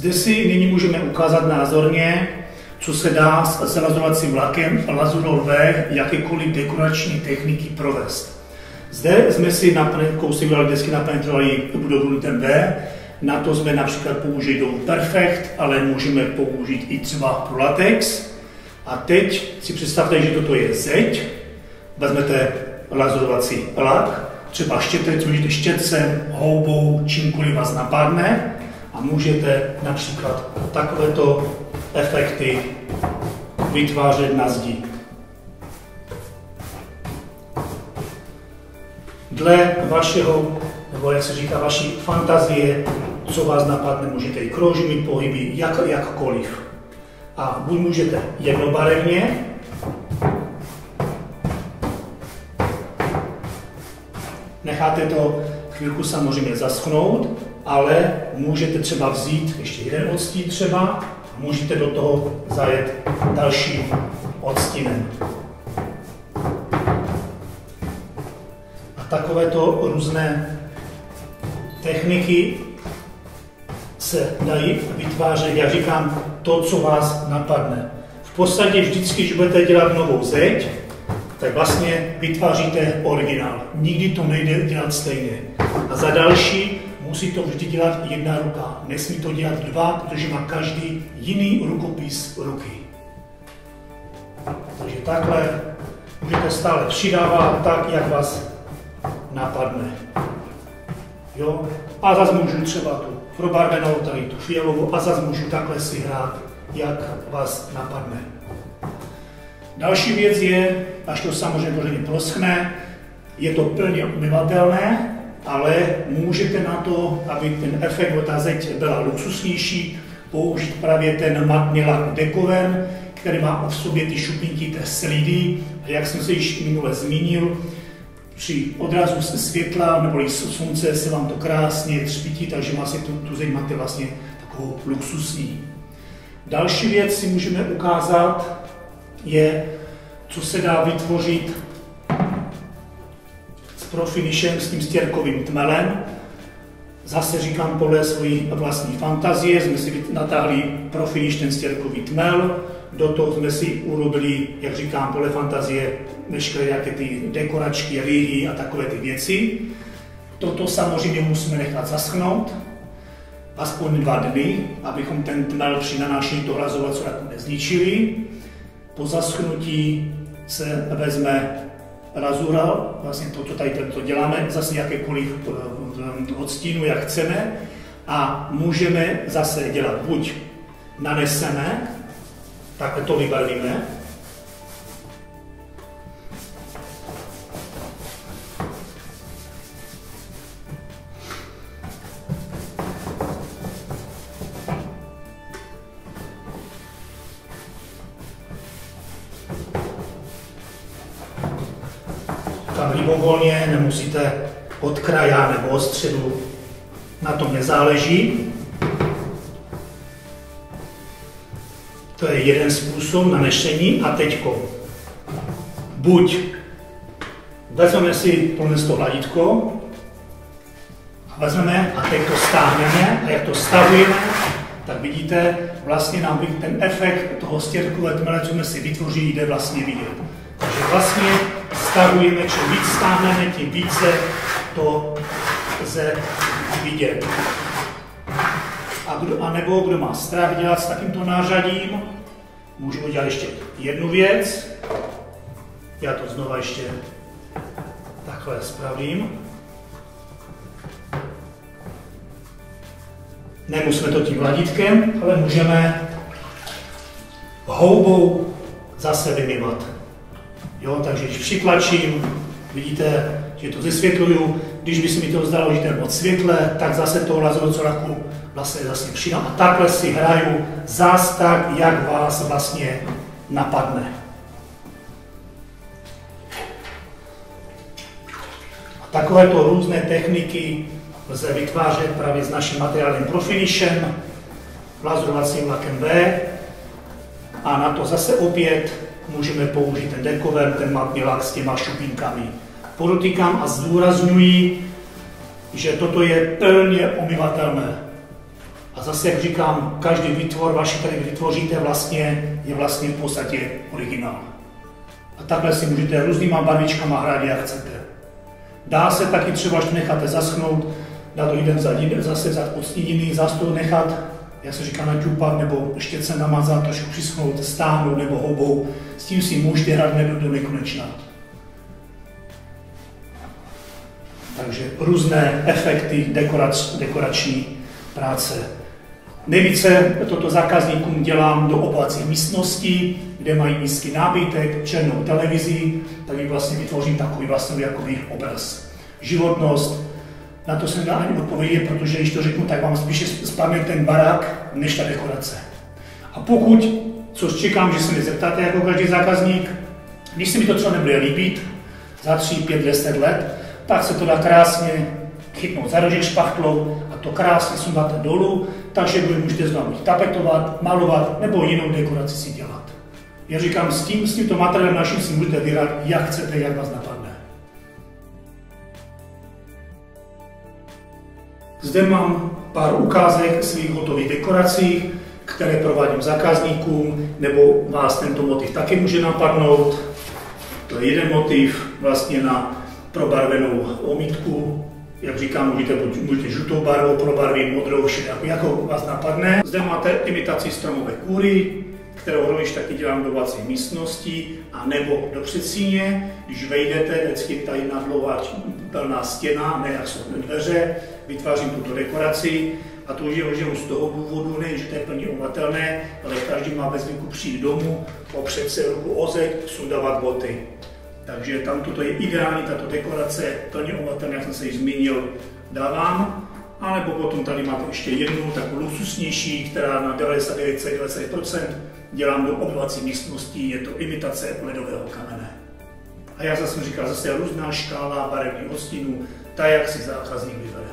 Zde si nyní můžeme ukázat názorně, co se dá s lazurovacím lakem Lazurol V jakékoliv dekorační techniky provést. Zde jsme si kousek desky napenetrovali budovu litem V, na to jsme například použili do Perfect, ale můžeme použít i třeba pro latex. A teď si představte, že toto je zeď, vezmete lazurovací lak, třeba štětec, můžete štětcem, houbou, čímkoliv vás napadne a můžete například takovéto efekty vytvářet na zdi. Dle vašeho, nebo jak se říká, vaší fantazie, co vás napadne, můžete i kroužit, mít pohyby, jakkoliv. A buď můžete jednobarevně, necháte to chvilku samozřejmě zaschnout, ale můžete třeba vzít ještě jeden odstín třeba a můžete do toho zajet dalším odstínem. A takovéto různé techniky se dají vytvářet, jak říkám, to, co vás napadne. V podstatě vždycky, když budete dělat novou zeď, tak vlastně vytváříte originál. Nikdy to nejde dělat stejně. A za další musí to vždy dělat jedna ruka. Nesmí to dělat dva, protože má každý jiný rukopis ruky. Takže takhle můžete stále přidávat tak, jak vás napadne. Jo? A zase můžu třeba tu probarvenou, tady tu fialovou, a zase můžu takhle si hrát, jak vás napadne. Další věc je, až to samozřejmě pořádně proschne, je to plně umyvatelné, ale můžete na to, aby ten efekt, ta zeď byla luxusnější, použít právě ten matný lak Dekoven, který má v sobě ty šupinky té slidy. A jak jsem se již minule zmínil, při odrazu světla nebo slunce se vám to krásně třpítí, takže vlastně tu zeď máte vlastně takovou luxusní. Další věc si můžeme ukázat, je, co se dá vytvořit s profinishem, s tím stěrkovým tmelem. Zase říkám podle svojí vlastní fantazie, jsme si natáhli profiniš ten stěrkový tmel, do toho jsme si urobili, jak říkám, podle fantazie, veškeré jaké ty dekoračky, rihy a takové ty věci. Toto samozřejmě musíme nechat zaschnout, aspoň 2 dny, abychom ten tmel při nanášení toho lazovacího laku nezničili. Po zaschnutí se vezme lazura, vlastně to, co tady to děláme, zase jakékoliv odstínu, jak chceme, a můžeme zase dělat buď naneseme, takhle to vybarvíme, tam libovolně, nemusíte od kraja nebo od středu, na tom nezáleží. To je jeden způsob nanešení a teďko buď vezmeme si plně to hladítko a vezmeme a teď to stáhneme a jak to stavujeme, tak vidíte, vlastně nám ten efekt toho stěrkového tmele, co jsme si vytvořili, jde vlastně vidět. Takže vlastně stavujeme, čím víc stáhneme, tím více to lze vidět. A nebo kdo má strach dělat s takýmto nářadím, můžu udělat ještě jednu věc. Já to znova ještě takhle spravím. Nemusíme to tím hladítkem, ale můžeme houbou zase vymývat. Jo, takže když přitlačím, vidíte, že to zesvětluju. Když by se mi to zdalo, že ten od světle, tak zase toho lazovacího laku vlastně přidám a takhle si hraju zás tak, jak vás vlastně napadne. A takovéto různé techniky lze vytvářet právě s naším materiálem Profinishem, lazurovacím lakem V, a na to zase opět můžeme použít ten Dekoven, ten matný lak s těma šupinkami. Podotýkám a zdůrazňuji, že toto je plně omyvatelné. A zase, jak říkám, každý výtvor vaši, který vytvoříte, je vlastně v podstatě originál. A takhle si můžete různýma barvičkama hrát, jak chcete. Dá se taky třeba, že necháte zaschnout, dát to jeden zase vzát pod snídiny, zase to nechat, jak se říká, naťupat, nebo štětcem namazat, trošku přischnout, stáhnout nebo houbou. S tím si můžete hrát do nekonečna. Takže různé efekty dekorační práce. Nejvíce toto zákazníkům dělám do oplacích místností, kde mají nízký nábytek, černou televizi, tak jim vlastně vytvořím takový vlastně jakoby obraz. Životnost, na to se nedá ani odpovědět, protože když to řeknu, tak vám spíše spadne ten barák, než ta dekorace. A pokud, což čekám, že se mě zeptáte jako každý zákazník, když se mi to třeba nebude líbit, za 3, 5, 10 let, tak se to dá krásně chytnout za rožek špachtlou a to krásně sundáte dolů, takže můžete znovu tapetovat, malovat nebo jinou dekoraci si dělat. Já říkám, s tímto materiálem naším si můžete vyhrát, jak chcete, jak vás napadne. Zde mám pár ukázek svých hotových dekorací, které provádím zákazníkům, nebo vás tento motiv taky může napadnout. To je jeden motiv vlastně na probarvenou omítku. Jak říkám, můžete žlutou barvou probarvit, modrou, šedou, jako vás napadne. Zde máte imitaci stromové kůry, kterou rovněž taky dělám do oplací místnosti, a nebo do předsíně. Když vejdete, vždycky tady nadlouhá plná stěna, ne jak jsou dveře, vytvářím tuto dekoraci. A to už je z toho důvodu, ne, že to je plně omatelné, ale každý má ve zvyku přijít domů, opřet se ruku o zeď, sundávat boty. Takže tam toto je ideální, tato dekorace, plně omatelná, jak jsem se již zmínil, dávám. A nebo potom tady máte ještě jednu, takovou luxusnější, která na 99,9% dělám do oblovací místností, je to imitace ledového kamene. A já zase jsem říkal, zase různá škála barevných hostínů, tak jak si zákazník vybere.